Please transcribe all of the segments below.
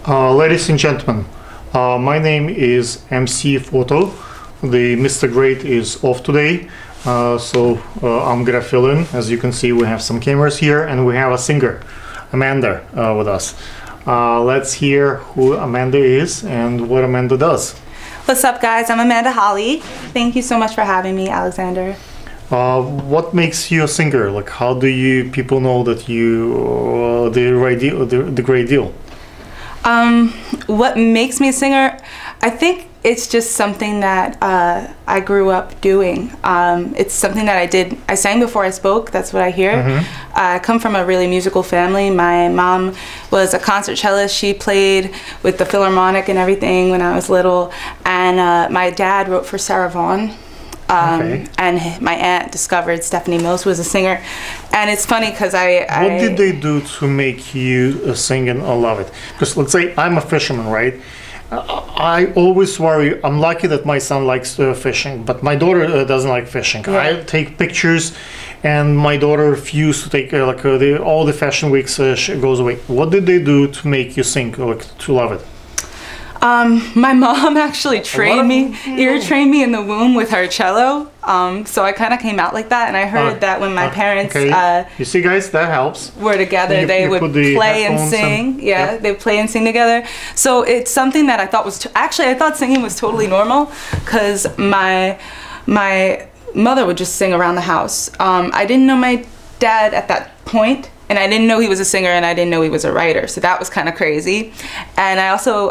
Ladies and gentlemen, my name is MC Photo. The Mr. Great is off today, so I'm gonna fill in. As you can see, we have some cameras here and we have a singer, Amanda, with us. Let's hear who Amanda is and what Amanda does. What's up, guys? I'm Amanda Holly. Thank you so much for having me, Alexander. What makes you a singer? Like, how do you people know that you the great deal? What makes me a singer? I think it's just something that I grew up doing. It's something that I did. I sang before I spoke. That's what I hear. Mm-hmm. I come from a really musical family. My mom was a concert cellist. She played with the Philharmonic and everything when I was little. And my dad wrote for Sarah Vaughan. And my aunt discovered Stephanie Mills was a singer. And it's funny because What did they do to make you sing and love it? Because let's say I'm a fisherman, right? I always worry. I'm lucky that my son likes fishing, but my daughter doesn't like fishing. Yeah. I take pictures, and my daughter refused to take all the fashion weeks. She goes away. What did they do to make you sing, to love it? My mom actually trained me, ear trained me in the womb with her cello. So I kind of came out like that, and I heard that when my parents you see, guys, that helps. Were together, they would play and sing. They play and sing together. So it's something that I thought was actually I thought singing was totally normal because my mother would just sing around the house. I didn't know my dad at that point. And I didn't know he was a singer, and I didn't know he was a writer, so that was kind of crazy. And I also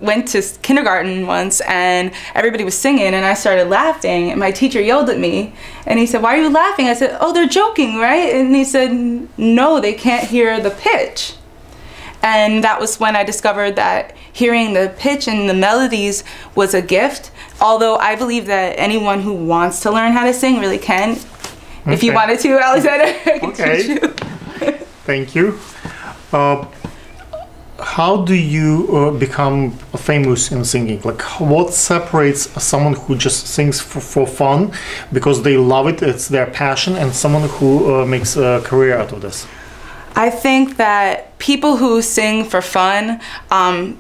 went to kindergarten once, and everybody was singing, and I started laughing, and my teacher yelled at me, and he said, "Why are you laughing?" I said, "Oh, they're joking, right?" And he said, "No, they can't hear the pitch." And that was when I discovered that hearing the pitch and the melodies was a gift, although I believe that anyone who wants to learn how to sing really can. Okay. If you wanted to, Alexander, I can teach you. Thank you. How do you become famous in singing? Like, what separates someone who just sings for fun because they love it, it's their passion, and someone who makes a career out of this? I think that people who sing for fun,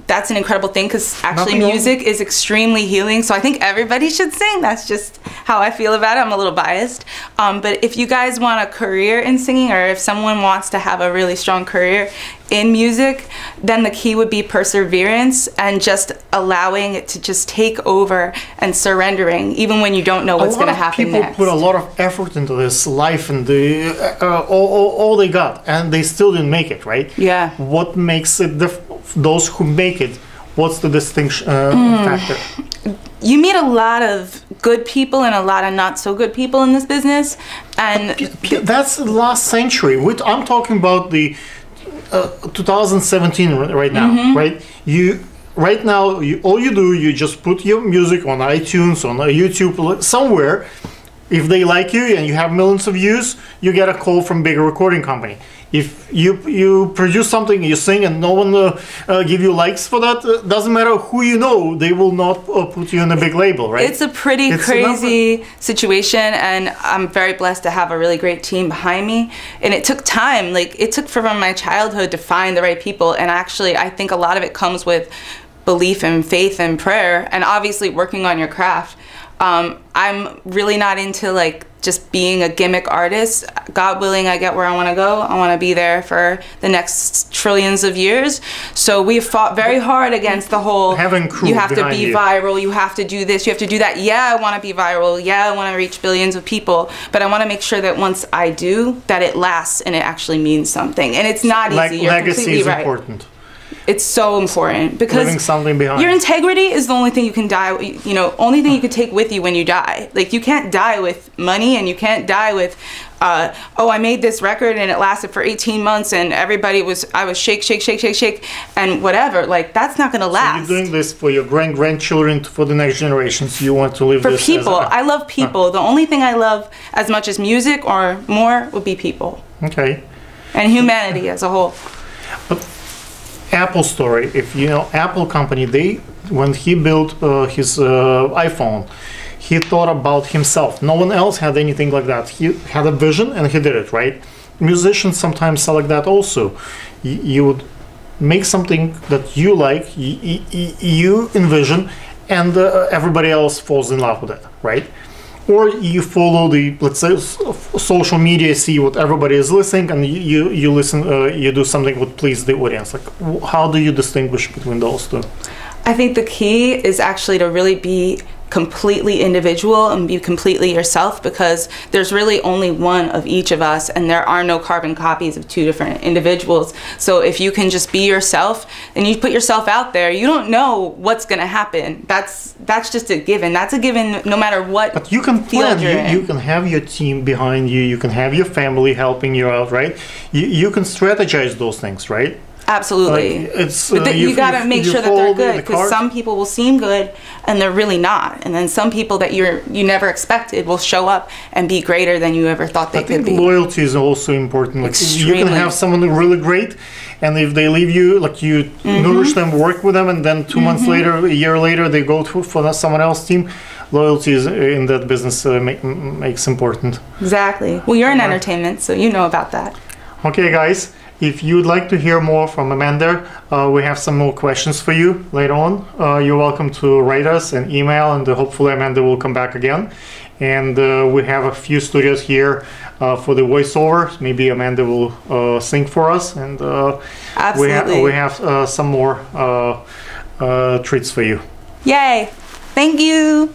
that's an incredible thing because actually music is extremely healing. So I think everybody should sing. That's just how I feel about it. I'm a little biased. But if you guys want a career in singing, or if someone wants to have a really strong career in music, then the key would be perseverance and just allowing it to just take over and surrendering, even when you don't know what's going to happen next. People put a lot of effort into this life and all they got, and they still didn't make it, right? Yeah. What makes it those who make it? What's the distinction factor? You meet a lot of good people and a lot of not so good people in this business, and that's the last century. I'm talking about the 2017 right now, right? Right now, all you do, you just put your music on iTunes, on YouTube, somewhere. If they like you and you have millions of views, you get a call from bigger recording company. If you produce something, you sing, and no one give you likes for that, doesn't matter who you know, they will not put you in a big label, right? It's a pretty crazy situation, and I'm very blessed to have a really great team behind me. And it took time, like it took from my childhood to find the right people. And actually, I think a lot of it comes with belief and faith and prayer, and obviously working on your craft. I'm really not into like just being a gimmick artist. God willing, I get where I want to go. I want to be there for the next trillions of years. So we've fought very hard against the whole you have to be viral, you have to do this, you have to do that. Yeah, I want to be viral. Yeah, I want to reach billions of people. But I want to make sure that once I do, that it lasts and it actually means something. And it's not easy. You're legacy is right. important. It's so important because leaving something behind. Your integrity is the only thing you can die with, only thing you can take with you when you die. Like, you can't die with money, and you can't die with oh, I made this record and it lasted for 18 months and I was shake and whatever. Like, that's not gonna last. So you're doing this for your grandchildren, for the next generations. You want to live for this people. I love people. The only thing I love as much as music or more would be people. Okay. And humanity as a whole. But Apple story, if you know Apple company, when he built his iPhone, he thought about himself. No one else had anything like that. He had a vision and he did it, right? Musicians sometimes are like that also. You would make something that you like, you envision, and everybody else falls in love with it, right? Or you follow the, let's say, social media, see what everybody is listening, and you listen, you do something that please the audience. Like, how do you distinguish between those two? I think the key is actually to really be completely individual and be completely yourself, because there's really only one of each of us, and there are no carbon copies of two different individuals. So if you can just be yourself and you put yourself out there, you don't know what's going to happen. That's just a given. That's a given no matter what. But you can plan. You can have your team behind you. You can have your family helping you out, right? You can strategize those things, right? Absolutely. But you got to make sure that they're good, because some people will seem good and they're really not, and then some people that you never expected will show up and be greater than you ever thought they could be. Loyalty is also important. Like, Extremely. you can have someone really great, and if they leave you, like, you nourish them, work with them, and then 2 months later, a year later, they go for someone else's team. Loyalty is in that business makes important. Exactly. Well, you're in entertainment, so you know about that. Okay, guys. If you'd like to hear more from Amanda, we have some more questions for you later on. You're welcome to write us an email, and hopefully Amanda will come back again. And we have a few studios here for the voiceover. Maybe Amanda will sing for us, and Absolutely. we have some more treats for you. Yay! Thank you!